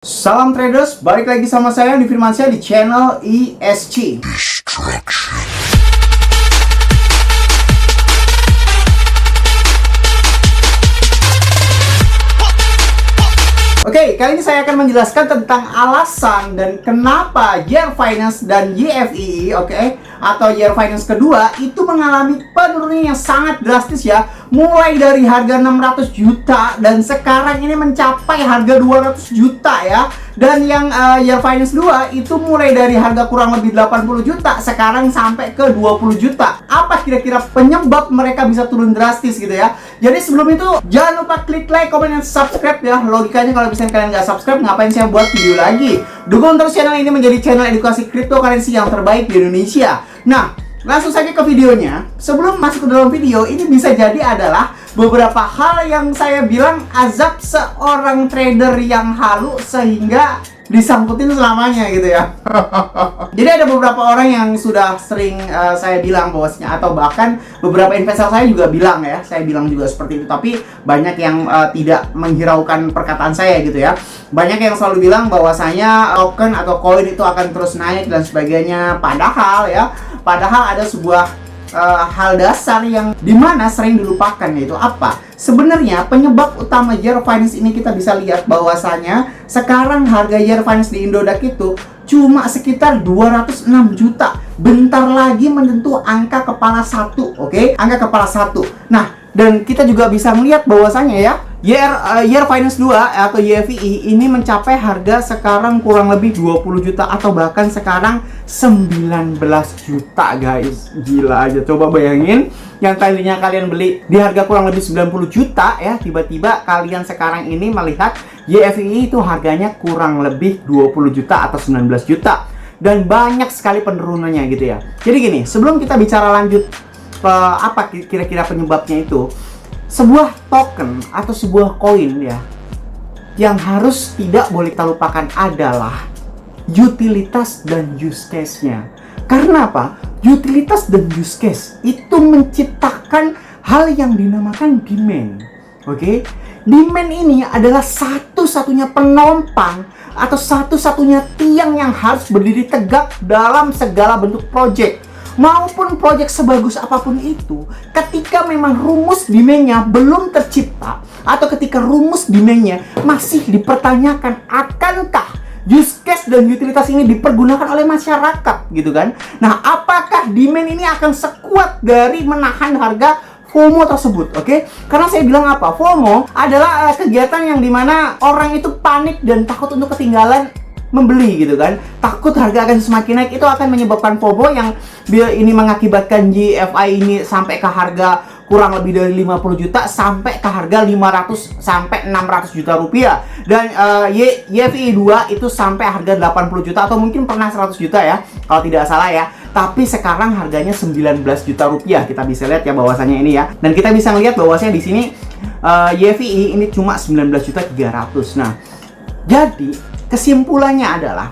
Salam traders, balik lagi sama saya di Firmansyah di channel ESG. Oke, kali ini saya akan menjelaskan tentang alasan dan kenapa Year Finance dan YFII, atau Year Finance kedua itu mengalami penurunan yang sangat drastis ya. Mulai dari harga 600 juta dan sekarang ini mencapai harga 200 juta ya. Dan yang Year Finance 2 itu mulai dari harga kurang lebih 80 juta sekarang sampai ke 20 juta. Apa kira-kira penyebab mereka bisa turun drastis gitu ya? Jadi sebelum itu jangan lupa klik like, comment, dan subscribe ya. Logikanya kalau misalnya kalian nggak subscribe, ngapain saya buat video lagi? Dukung terus channel ini menjadi channel edukasi cryptocurrency yang terbaik di Indonesia. Nah, langsung saja ke videonya. Sebelum masuk ke dalam video, ini bisa jadi adalah beberapa hal yang saya bilang azab seorang trader yang halu sehingga disangkutin selamanya gitu ya. Jadi ada beberapa orang yang sudah sering saya bilang bahwasanya, atau bahkan beberapa investor saya juga bilang ya, saya bilang juga seperti itu, tapi banyak yang tidak menghiraukan perkataan saya gitu ya. Banyak yang selalu bilang bahwasanya token atau koin itu akan terus naik dan sebagainya. Padahal ada sebuah hal dasar yang dimana sering dilupakan, yaitu apa? Sebenarnya penyebab utama Year Finance ini kita bisa lihat bahwasanya sekarang harga Year Finance di Indodax itu cuma sekitar 206 juta. Bentar lagi menyentuh angka kepala 1, angka kepala 1. Nah, dan kita juga bisa melihat bahwasanya ya, Year Finance 2 atau YFII ini mencapai harga sekarang kurang lebih 20 juta atau bahkan sekarang 19 juta guys. Gila aja, coba bayangin yang tadinya kalian beli di harga kurang lebih 90 juta ya, tiba-tiba kalian sekarang ini melihat YFII itu harganya kurang lebih 20 juta atau 19 juta. Dan banyak sekali penurunannya gitu ya. Jadi gini, sebelum kita bicara lanjut apa kira-kira penyebabnya itu, sebuah token atau sebuah koin ya, yang harus tidak boleh kita lupakan adalah utilitas dan use case-nya. Karena apa? Utilitas dan use case itu menciptakan hal yang dinamakan demand. Demand ini adalah satu-satunya penopang atau satu-satunya tiang yang harus berdiri tegak dalam segala bentuk project. Maupun proyek sebagus apapun itu, ketika memang rumus demand-nya belum tercipta, atau ketika rumus demand-nya masih dipertanyakan, akankah use case dan utilitas ini dipergunakan oleh masyarakat gitu kan? Nah, apakah demand ini akan sekuat dari menahan harga FOMO tersebut, Karena saya bilang apa? FOMO adalah kegiatan yang dimana orang itu panik dan takut untuk ketinggalan membeli gitu kan, takut harga akan semakin naik. Itu akan menyebabkan FOMO yang ini mengakibatkan YFI ini sampai ke harga kurang lebih dari 50 juta sampai ke harga 500 sampai 600 juta rupiah. Dan YFI 2 itu sampai harga 80 juta atau mungkin pernah 100 juta ya kalau tidak salah ya. Tapi sekarang harganya 19 juta rupiah. Kita bisa lihat ya bahwasanya ini ya. Dan kita bisa lihat bahwasanya di sini YFI ini cuma 19.300. Nah, jadi kesimpulannya adalah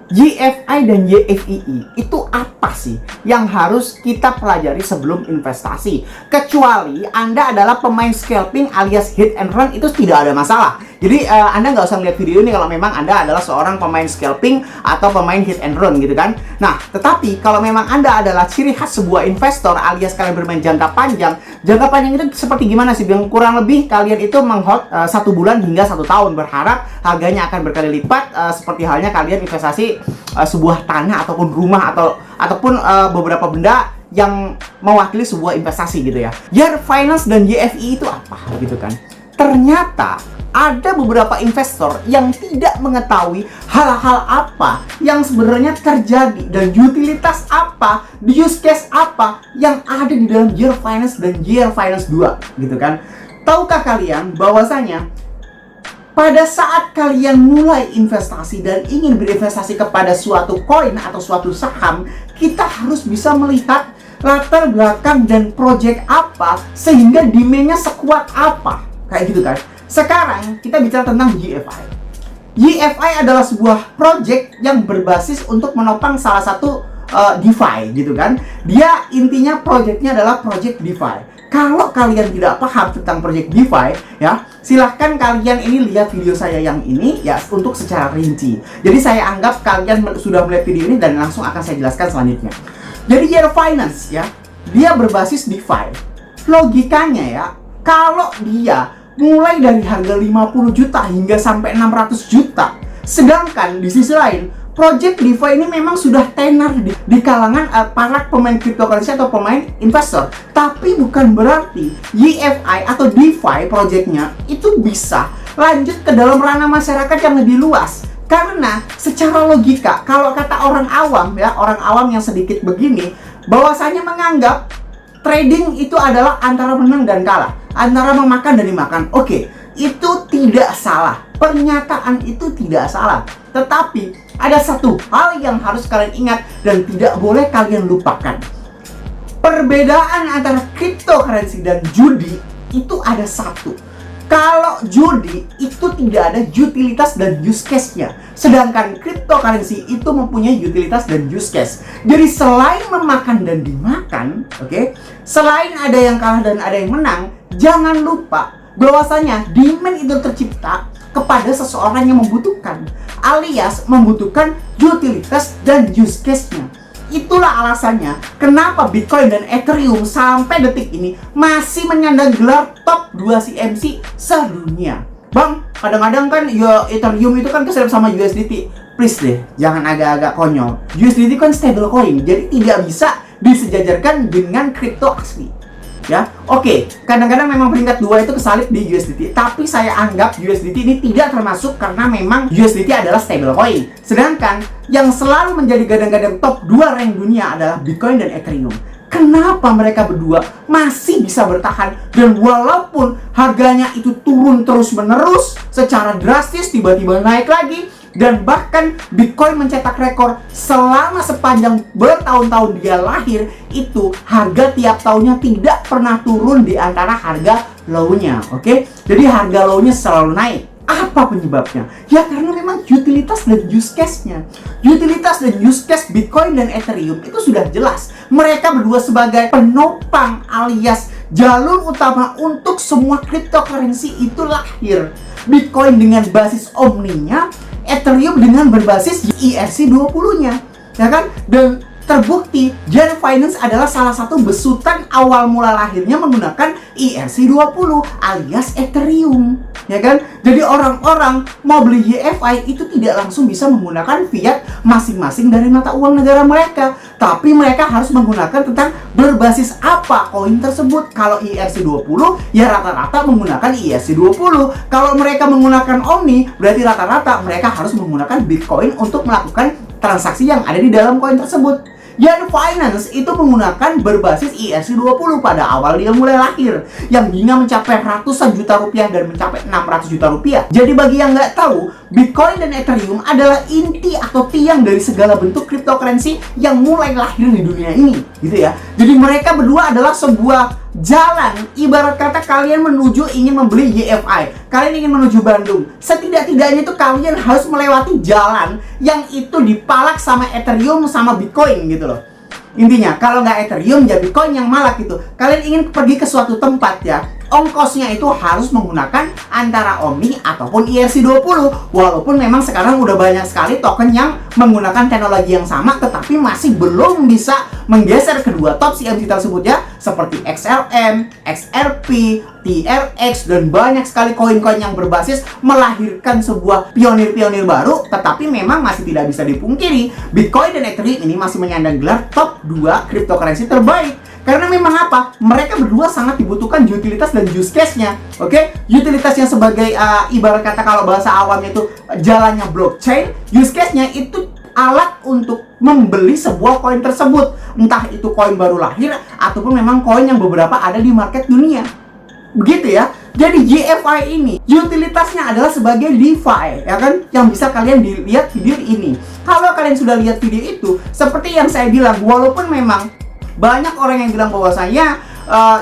YFI dan YFII itu apa sih yang harus kita pelajari sebelum investasi? Kecuali Anda adalah pemain scalping alias hit and run, itu tidak ada masalah. Jadi Anda nggak usah melihat video ini kalau memang Anda adalah seorang pemain scalping atau pemain hit and run gitu kan. Nah, tetapi kalau memang Anda adalah ciri khas sebuah investor alias kalian bermain jangka panjang itu seperti gimana sih? Yang kurang lebih kalian itu menghold 1 bulan hingga 1 tahun, berharap harganya akan berkali lipat, seperti halnya kalian investasi sebuah tanah ataupun rumah ataupun beberapa benda yang mewakili sebuah investasi gitu ya. Year Finance dan YFI itu apa gitu kan? Ternyata ada beberapa investor yang tidak mengetahui hal-hal apa yang sebenarnya terjadi dan utilitas apa, use case apa yang ada di dalam Year Finance dan Year Finance 2 gitu kan. Tahukah kalian bahwasanya pada saat kalian mulai investasi dan ingin berinvestasi kepada suatu koin atau suatu saham, kita harus bisa melihat latar belakang dan project apa sehingga demand-nya sekuat apa, kayak gitu kan. Sekarang kita bicara tentang YFI. YFI adalah sebuah project yang berbasis untuk menopang salah satu DeFi gitu kan. Dia intinya projectnya adalah project DeFi. Kalau kalian tidak paham tentang project DeFi ya, silahkan kalian ini lihat video saya yang ini ya untuk secara rinci. Jadi saya anggap kalian sudah melihat video ini dan langsung akan saya jelaskan selanjutnya. Jadi Year Finance ya, dia berbasis DeFi. Logikanya ya, kalau dia mulai dari harga 50 juta hingga sampai 600 juta, sedangkan di sisi lain project DeFi ini memang sudah tenar di kalangan para pemain cryptocurrency atau pemain investor. Tapi bukan berarti YFI atau DeFi projectnya itu bisa lanjut ke dalam ranah masyarakat yang lebih luas. Karena secara logika, kalau kata orang awam ya, orang awam yang sedikit begini, bahwasanya menganggap trading itu adalah antara menang dan kalah, antara memakan dan dimakan. Oke, itu tidak salah. Pernyataan itu tidak salah. Tetapi ada satu hal yang harus kalian ingat dan tidak boleh kalian lupakan. Perbedaan antara cryptocurrency dan judi itu ada satu. Kalau judi itu tidak ada utilitas dan use case-nya, sedangkan cryptocurrency itu mempunyai utilitas dan use case. Jadi selain memakan dan dimakan, oke, selain ada yang kalah dan ada yang menang, jangan lupa bahwasanya demand itu tercipta kepada seseorang yang membutuhkan, alias membutuhkan utilitas dan use case-nya. Itulah alasannya kenapa Bitcoin dan Ethereum sampai detik ini masih menyandang gelar top 2 CMC sedunia. Bang, kadang-kadang kan ya Ethereum itu kan keserap sama USDT. Please deh, jangan agak-agak konyol. USDT kan stable coin, jadi tidak bisa disejajarkan dengan kripto asli. Ya, oke, kadang-kadang memang peringkat 2 itu kesalip di USDT, tapi saya anggap USDT ini tidak termasuk karena memang USDT adalah stable coin. Sedangkan yang selalu menjadi gadang-gadang top 2 rank dunia adalah Bitcoin dan Ethereum. Kenapa mereka berdua masih bisa bertahan dan walaupun harganya itu turun terus-menerus secara drastis, tiba-tiba naik lagi, dan bahkan Bitcoin mencetak rekor selama sepanjang bertahun-tahun dia lahir, itu harga tiap tahunnya tidak pernah turun di antara harga low-nya, oke? Jadi harga low-nya selalu naik. Apa penyebabnya? Ya karena memang utilitas dan use case-nya. Utilitas dan use case Bitcoin dan Ethereum itu sudah jelas. Mereka berdua sebagai penopang alias jalur utama untuk semua cryptocurrency itu lahir. Bitcoin dengan basis Omni-nya, Ethereum dengan berbasis ERC20-nya, ya kan? Dan terbukti Year Finance adalah salah satu besutan awal mula lahirnya menggunakan ERC20 alias Ethereum, ya kan? Jadi orang-orang mau beli YFI itu tidak langsung bisa menggunakan fiat masing-masing dari mata uang negara mereka, tapi mereka harus menggunakan tentang berbasis apa koin tersebut. Kalau ERC20 ya rata-rata menggunakan ERC20. Kalau mereka menggunakan Omni berarti rata-rata mereka harus menggunakan Bitcoin untuk melakukan transaksi yang ada di dalam koin tersebut. Year Finance itu menggunakan berbasis ERC20 pada awal dia mulai lahir, yang hingga mencapai ratusan juta rupiah dan mencapai 600 juta rupiah. Jadi bagi yang nggak tahu, Bitcoin dan Ethereum adalah inti atau tiang dari segala bentuk cryptocurrency yang mulai lahir di dunia ini, gitu ya. Jadi mereka berdua adalah sebuah jalan, ibarat kata kalian ingin membeli YFI, kalian ingin menuju Bandung, setidak-tidaknya itu kalian harus melewati jalan yang itu dipalak sama Ethereum sama Bitcoin gitu loh. Intinya kalau nggak Ethereum ya Bitcoin yang malak gitu. Kalian ingin pergi ke suatu tempat ya, ongkosnya itu harus menggunakan antara Omni ataupun ERC20. Walaupun memang sekarang udah banyak sekali token yang menggunakan teknologi yang sama, tetapi masih belum bisa menggeser kedua top CMC tersebut ya, seperti XLM, XRP, TRX, dan banyak sekali koin-koin yang berbasis melahirkan sebuah pionir-pionir baru. Tetapi memang masih tidak bisa dipungkiri, Bitcoin dan Ethereum ini masih menyandang gelar top 2 cryptocurrency terbaik. Karena memang apa? Mereka berdua sangat dibutuhkan utilitas dan use case-nya. Oke? Utilitasnya sebagai ibarat kata kalau bahasa awamnya itu jalannya blockchain, use case-nya itu alat untuk membeli sebuah koin tersebut. Entah itu koin baru lahir ataupun memang koin yang beberapa ada di market dunia. Begitu ya. Jadi YFI ini utilitasnya adalah sebagai DeFi, ya kan? Yang bisa kalian lihat video ini. Kalau kalian sudah lihat video itu, seperti yang saya bilang, walaupun memang banyak orang yang bilang bahwasanya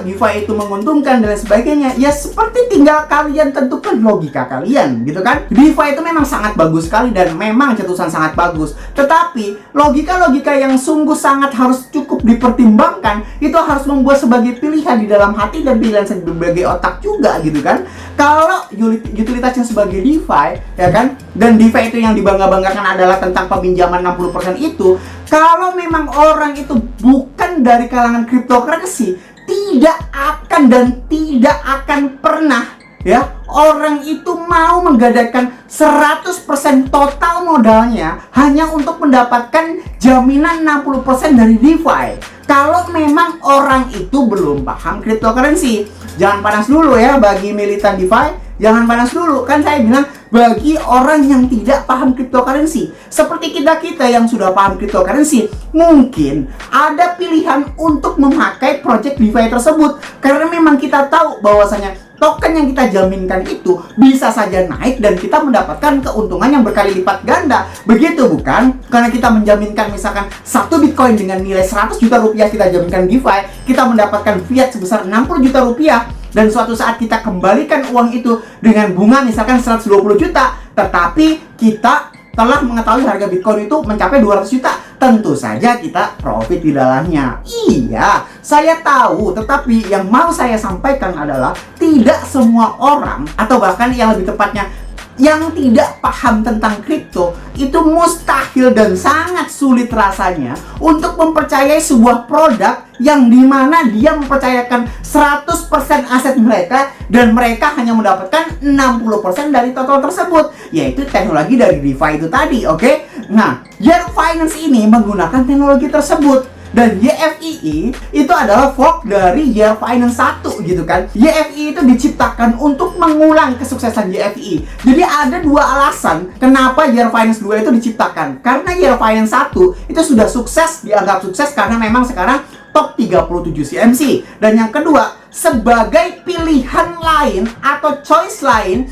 DeFi itu menguntungkan dan lain sebagainya, ya seperti tinggal kalian tentukan logika kalian, gitu kan? DeFi itu memang sangat bagus sekali dan memang cetusan sangat bagus. Tetapi logika-logika yang sungguh sangat harus cukup dipertimbangkan itu harus membuat sebagai pilihan di dalam hati dan pilihan sebagai otak juga, gitu kan? Kalau utilitasnya sebagai DeFi, ya kan, dan DeFi itu yang dibangga-banggakan adalah tentang peminjaman 60% itu, kalau memang orang itu bukan dari kalangan cryptocurrency, tidak akan pernah ya orang itu mau menggadaikan 100% total modalnya hanya untuk mendapatkan jaminan 60% dari DeFi. Kalau memang orang itu belum paham cryptocurrency. Jangan panas dulu ya bagi militan DeFi, jangan panas dulu. Kan saya bilang bagi orang yang tidak paham cryptocurrency. Seperti kita yang sudah paham cryptocurrency, mungkin ada pilihan untuk memakai project DeFi tersebut karena memang kita tahu bahwasanya token yang kita jaminkan itu bisa saja naik dan kita mendapatkan keuntungan yang berkali lipat ganda. Begitu bukan? Karena kita menjaminkan misalkan 1 Bitcoin dengan nilai 100 juta rupiah kita jaminkan DeFi, kita mendapatkan fiat sebesar 60 juta rupiah. Dan suatu saat kita kembalikan uang itu dengan bunga misalkan 120 juta, tetapi kita telah mengetahui harga Bitcoin itu mencapai 200 juta, tentu saja kita profit di dalamnya. Iya, saya tahu, tetapi yang mau saya sampaikan adalah tidak semua orang, atau bahkan yang lebih tepatnya yang tidak paham tentang kripto, itu mustahil dan sangat sulit rasanya untuk mempercayai sebuah produk yang dimana dia mempercayakan 100% aset mereka dan mereka hanya mendapatkan 60% dari total tersebut, yaitu teknologi dari DeFi itu tadi, oke? Nah, Year Finance ini menggunakan teknologi tersebut. Dan YFII itu adalah fork dari Year Finance 1 gitu kan. YFII itu diciptakan untuk mengulang kesuksesan YFII. Jadi ada dua alasan kenapa Year Finance 2 itu diciptakan. Karena Year Finance 1 itu sudah sukses, dianggap sukses karena memang sekarang top 37 CMC. Dan yang kedua, sebagai pilihan lain atau choice lain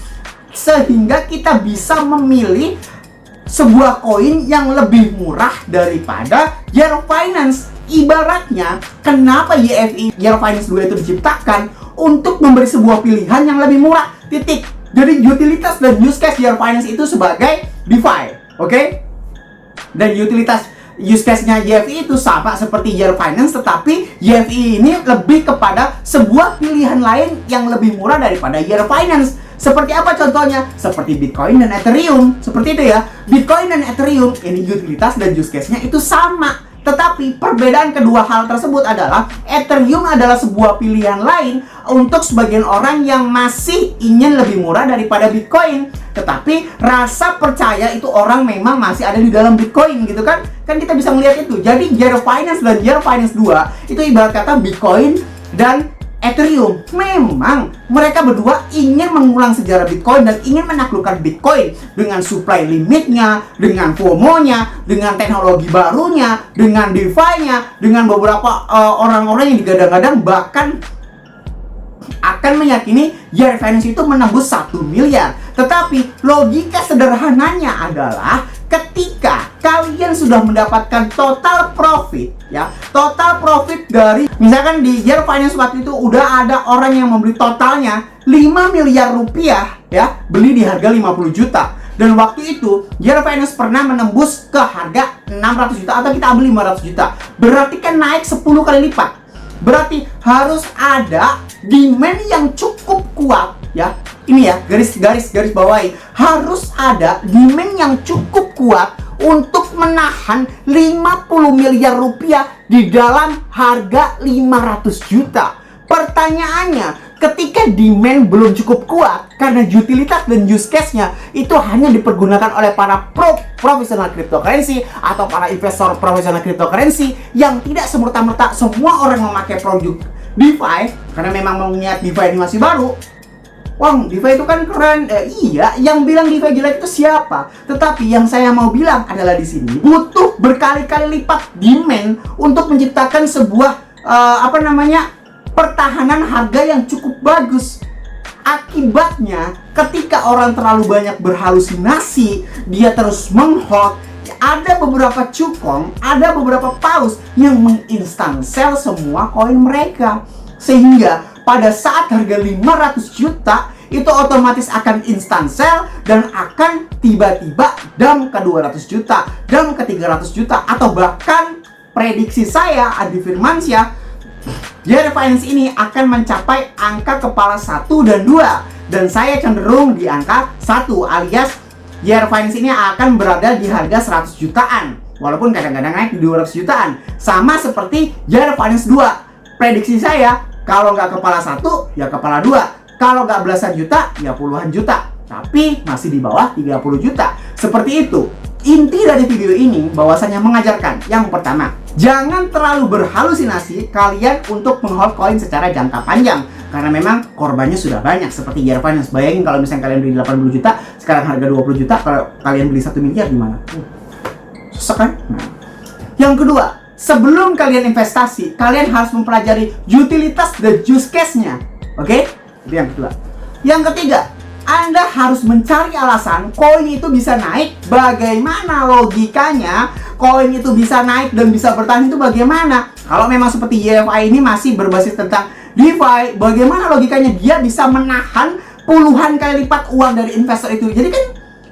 sehingga kita bisa memilih sebuah koin yang lebih murah daripada Year Finance. Ibaratnya, kenapa YFI Year Finance 2 itu diciptakan untuk memberi sebuah pilihan yang lebih murah, titik. Jadi utilitas dan use case Year Finance itu sebagai DeFi, oke? Dan utilitas use case-nya YFI itu sama seperti Year Finance, tetapi YFI ini lebih kepada sebuah pilihan lain yang lebih murah daripada Year Finance. Seperti apa contohnya? Seperti Bitcoin dan Ethereum. Seperti itu ya. Bitcoin dan Ethereum ini utilitas dan use case-nya itu sama. Tetapi perbedaan kedua hal tersebut adalah Ethereum adalah sebuah pilihan lain untuk sebagian orang yang masih ingin lebih murah daripada Bitcoin. Tetapi rasa percaya itu orang memang masih ada di dalam Bitcoin gitu kan. Kan kita bisa melihat itu. Jadi Year Finance dan Year Finance 2 itu ibarat kata Bitcoin dan Ethereum. Memang mereka berdua ingin mengulang sejarah Bitcoin dan ingin menaklukkan Bitcoin dengan supply limitnya, dengan FOMO-nya, dengan teknologi barunya, dengan DeFi-nya, dengan beberapa orang-orang yang digadang-gadang bahkan akan meyakini Year Finance itu menembus 1 miliar. Tetapi logika sederhananya adalah ketika kalian sudah mendapatkan total profit ya, total profit dari misalkan di Year Finance waktu itu udah ada orang yang membeli totalnya 5 miliar rupiah ya, beli di harga 50 juta. Dan waktu itu Year Finance pernah menembus ke harga 600 juta atau kita ambil 500 juta. Berarti kan naik 10 kali lipat. Berarti harus ada demand yang cukup kuat ya. Ini ya, garis bawahi. Harus ada demand yang cukup kuat untuk menahan 50 miliar rupiah di dalam harga 500 juta. Pertanyaannya, ketika demand belum cukup kuat karena utilitas dan use case-nya itu hanya dipergunakan oleh para profesional cryptocurrency atau para investor profesional cryptocurrency yang tidak semerta-merta semua orang memakai produk DeFi karena memang mengingat DeFi ini masih baru. Wah, DeFi itu kan keren. Iya, yang bilang DeFi jelek itu siapa? Tetapi yang saya mau bilang adalah di sini butuh berkali-kali lipat demand untuk menciptakan sebuah pertahanan harga yang cukup bagus. Akibatnya, ketika orang terlalu banyak berhalusinasi, dia terus menghold, ada beberapa cukong, ada beberapa paus yang menginstan sell semua koin mereka. Sehingga pada saat harga 500 juta itu otomatis akan instant sell dan akan tiba-tiba dump ke 200 juta, dump ke 300 juta, atau bahkan prediksi saya, Adi Firmansyah, Year Finance ini akan mencapai angka kepala 1 dan 2. dan saya cenderung di angka 1, alias Year Finance ini akan berada di harga 100 jutaan. Walaupun kadang-kadang naik di 200 jutaan. Sama seperti Year Finance 2. Prediksi saya, kalau nggak kepala 1, ya kepala 2. Kalau nggak belasan juta, ya puluhan juta. Tapi masih di bawah 30 juta. Seperti itu. Inti dari video ini bahwasanya mengajarkan, yang pertama, jangan terlalu berhalusinasi kalian untuk menghold koin secara jangka panjang. Karena memang korbannya sudah banyak seperti Year Finance. Bayangin kalau misalnya kalian beli 80 juta, sekarang harga 20 juta, kalau kalian beli 1 miliar gimana? Susah kan? Nah. Yang kedua, sebelum kalian investasi, kalian harus mempelajari utilitas dan use case-nya. Oke? Itu yang kedua. Yang ketiga, Anda harus mencari alasan koin itu bisa naik, bagaimana logikanya koin itu bisa naik dan bisa bertahan itu bagaimana. Kalau memang seperti YFI ini masih berbasis tentang DeFi, bagaimana logikanya dia bisa menahan puluhan kali lipat uang dari investor itu. Jadi kan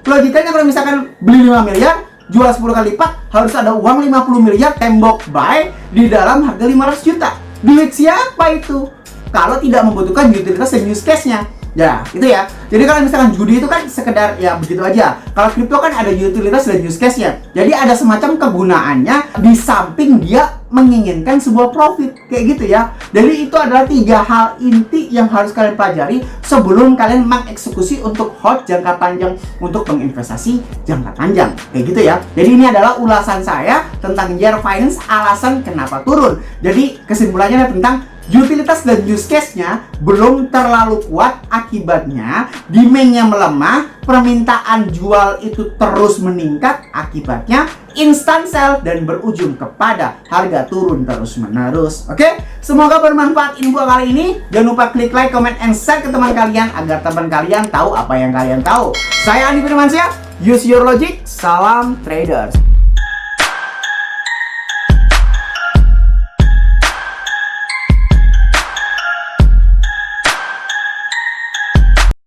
logikanya kalau misalkan beli 5 miliar, jual 10 kali lipat, harus ada uang 50 miliar tembok buy di dalam harga 500 juta. Duit siapa itu? Kalau tidak membutuhkan utilitas dan use case-nya. Ya, itu ya. Jadi kalau misalkan judi itu kan sekedar ya begitu aja. Kalau kripto kan ada utilitas dan use case-nya. Jadi ada semacam kegunaannya di samping dia menginginkan sebuah profit. Kayak gitu ya. Jadi itu adalah 3 hal inti yang harus kalian pelajari sebelum kalian mengeksekusi untuk hold jangka panjang, untuk menginvestasi jangka panjang. Kayak gitu ya. Jadi ini adalah ulasan saya tentang Year Finance, alasan kenapa turun. Jadi kesimpulannya adalah tentang utilitas dan use case-nya belum terlalu kuat, akibatnya demand-nya melemah, permintaan jual itu terus meningkat, akibatnya instant sell dan berujung kepada harga turun terus-menerus. Oke? Semoga bermanfaat info kali ini. Jangan lupa klik like, comment, and share ke teman kalian agar teman kalian tahu apa yang kalian tahu. Saya Andi Firmansyah, use your logic, salam traders.